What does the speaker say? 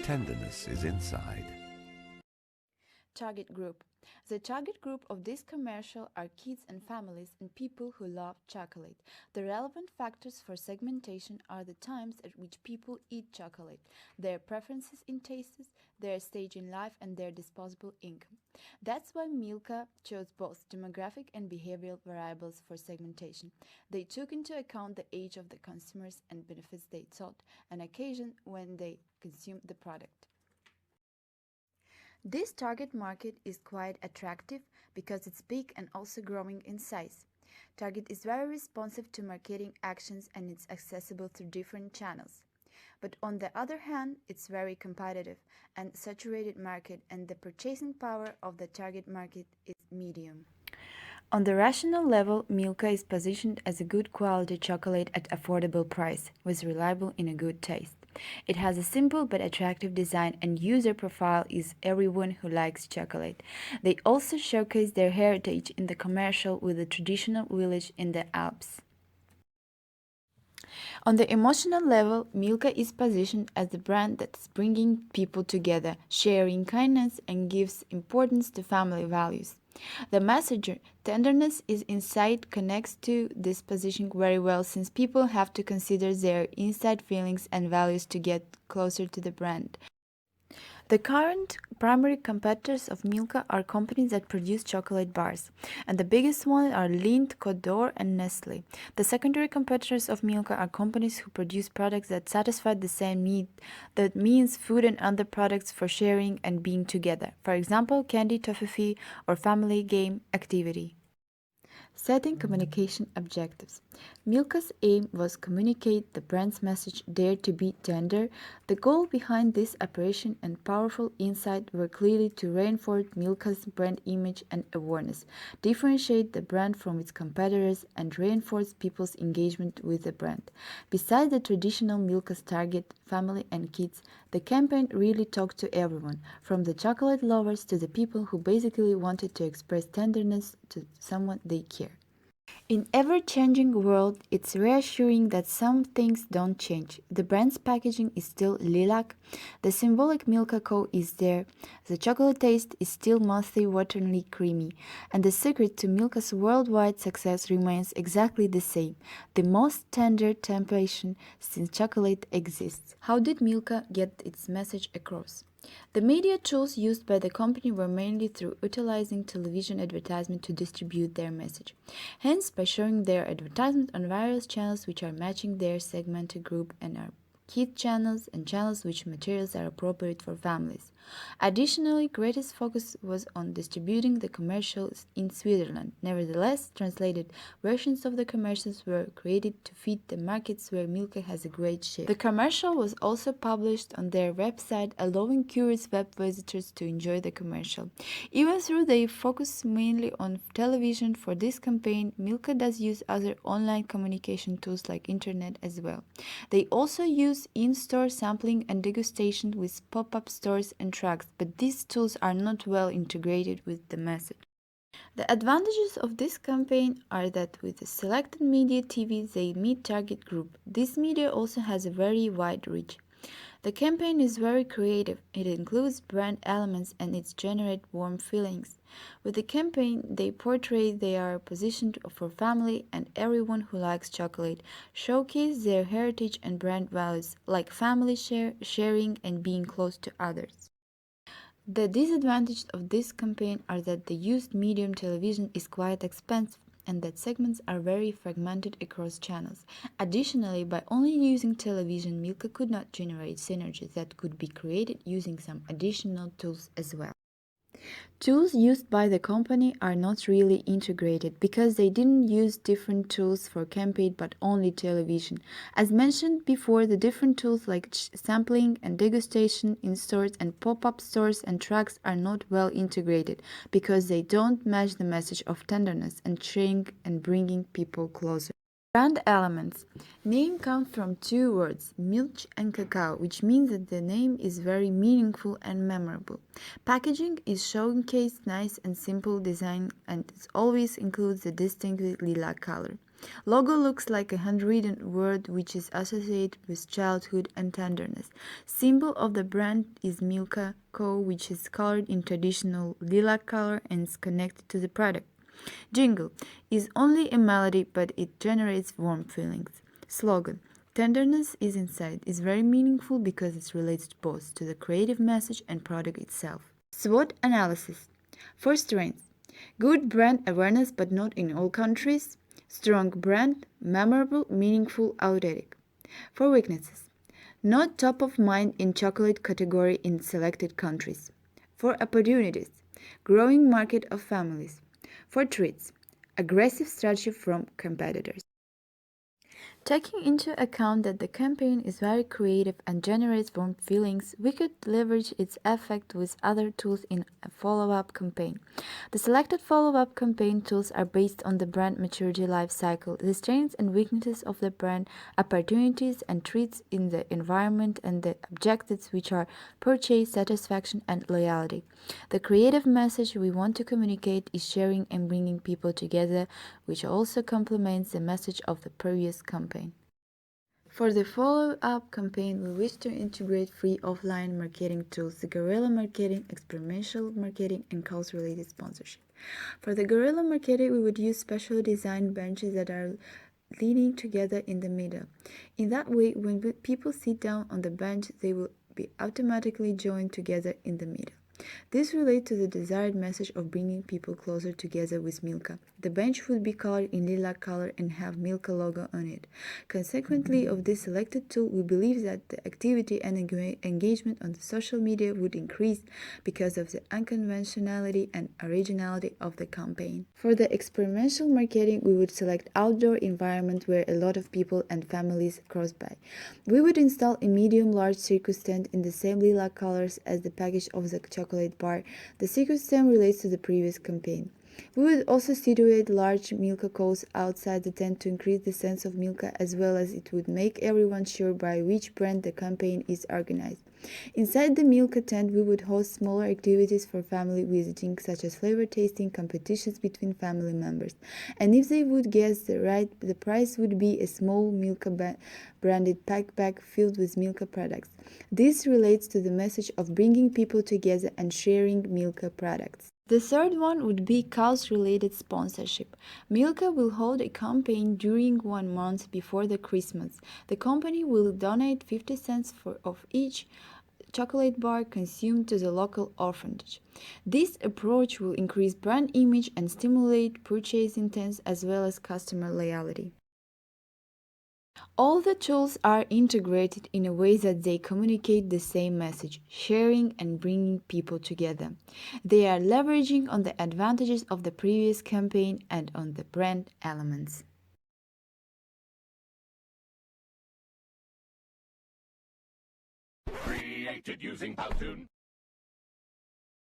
tenderness is inside. Target group. The target group of this commercial are kids and families and people who love chocolate. The relevant factors for segmentation are the times at which people eat chocolate, their preferences in tastes, their stage in life, and their disposable income. That's why Milka chose both demographic and behavioral variables for segmentation. They took into account the age of the consumers and benefits they sought, an occasion when they consumed the product. This target market is quite attractive because it's big and also growing in size. Target is very responsive to marketing actions and it's accessible through different channels. But on the other hand, it's very competitive and saturated market, and the purchasing power of the target market is medium. On the rational level, Milka is positioned as a good quality chocolate at affordable price, with reliable in a good taste. It has a simple but attractive design and user profile is everyone who likes chocolate. They also showcase their heritage in the commercial with a traditional village in the Alps. On the emotional level, Milka is positioned as the brand that's bringing people together, sharing kindness, and gives importance to family values. The message tenderness is inside connects to this position very well since people have to consider their inside feelings and values to get closer to the brand. The current primary competitors of Milka are companies that produce chocolate bars, and the biggest ones are Lindt, Côte d'Or, and Nestlé. The secondary competitors of Milka are companies who produce products that satisfy the same need. That means food and other products for sharing and being together. For example, candy, toffee, or family game activity. Setting communication objectives. Milka's aim was communicate the brand's message Dare to be tender. The goal behind this operation and powerful insight were clearly to reinforce Milka's brand image and awareness, differentiate the brand from its competitors, and reinforce people's engagement with the brand. Besides the traditional Milka's target, family and kids, the campaign really talked to everyone, from the chocolate lovers to the people who basically wanted to express tenderness to someone they care. In ever-changing world, it's reassuring that some things don't change. The brand's packaging is still lilac, the symbolic Milka Co is there, the chocolate taste is still mouthy, watery, creamy, and the secret to Milka's worldwide success remains exactly the same, the most tender temptation since chocolate exists. How did Milka get its message across? The media tools used by the company were mainly through utilizing television advertisement to distribute their message. Hence, by showing their advertisement on various channels which are matching their segmented group and are kid channels and channels which materials are appropriate for families. Additionally, greatest focus was on distributing the commercials in Switzerland. Nevertheless, translated versions of the commercials were created to fit the markets where Milka has a great share. The commercial was also published on their website, allowing curious web visitors to enjoy the commercial. Even though they focus mainly on television for this campaign, Milka does use other online communication tools like internet as well. They also use in-store sampling and degustation with pop-up stores and trucks, but these tools are not well integrated with the message. The advantages of this campaign are that with the selected media TV they meet target group. This media also has a very wide reach. The campaign is very creative. It includes brand elements and it generates warm feelings. With the campaign, they portray they are positioned for family and everyone who likes chocolate, showcase their heritage and brand values like family sharing and being close to others. The disadvantages of this campaign are that the used medium television is quite expensive and that segments are very fragmented across channels. Additionally, by only using television, Milka could not generate synergies that could be created using some additional tools as well. Tools used by the company are not really integrated because they didn't use different tools for campaign but only television. As mentioned before, the different tools like sampling and degustation in stores and pop-up stores and trucks are not well integrated because they don't match the message of tenderness and sharing and bringing people closer. Brand elements. Name comes from two words, milk and cacao, which means that the name is very meaningful and memorable. Packaging is showcased nice and simple design and it always includes the distinctive lilac color. Logo looks like a handwritten word which is associated with childhood and tenderness. Symbol of the brand is Milka Co, which is colored in traditional lilac color and is connected to the product. Jingle is only a melody, but it generates warm feelings. Slogan: Tenderness is inside is very meaningful because it relates both to the creative message and product itself. SWOT analysis. For strengths: good brand awareness but not in all countries. Strong brand, memorable, meaningful, authentic. For weaknesses: not top of mind in chocolate category in selected countries. For opportunities: growing market of families. For treats: aggressive strategy from competitors. Taking into account that the campaign is very creative and generates warm feelings, we could leverage its effect with other tools in a follow-up campaign. The selected follow-up campaign tools are based on the brand maturity life cycle, the strengths and weaknesses of the brand, opportunities and threats in the environment, and the objectives, which are purchase, satisfaction, and loyalty. The creative message we want to communicate is sharing and bringing people together, which also complements the message of the previous campaign. For the follow-up campaign, we wish to integrate free offline marketing tools, the guerrilla marketing, experiential marketing, and cause-related sponsorship. For the guerrilla marketing, we would use specially designed benches that are leaning together in the middle. In that way, when people sit down on the bench, they will be automatically joined together in the middle. This relates to the desired message of bringing people closer together with Milka. The bench would be colored in lilac color and have Milka logo on it. Consequently of this selected tool, we believe that the activity and engagement on the social media would increase because of the unconventionality and originality of the campaign. For the experiential marketing, we would select outdoor environment where a lot of people and families cross by. We would install a medium-large circus tent in the same lilac colors as the package of the chocolate bar. The circus tent relates to the previous campaign. We would also situate large Milka cones outside the tent to increase the sense of Milka, as well as it would make everyone sure by which brand the campaign is organized. Inside the Milka tent, we would host smaller activities for family visiting, such as flavor tasting competitions between family members. And if they would guess the prize would be a small Milka branded backpack filled with Milka products. This relates to the message of bringing people together and sharing Milka products. The third one would be cause-related sponsorship. Milka will hold a campaign during 1 month before the Christmas. The company will donate 50 cents of each chocolate bar consumed to the local orphanage. This approach will increase brand image and stimulate purchase intent as well as customer loyalty. All the tools are integrated in a way that they communicate the same message, sharing and bringing people together. They are leveraging on the advantages of the previous campaign and on the brand elements. Created using Powtoon.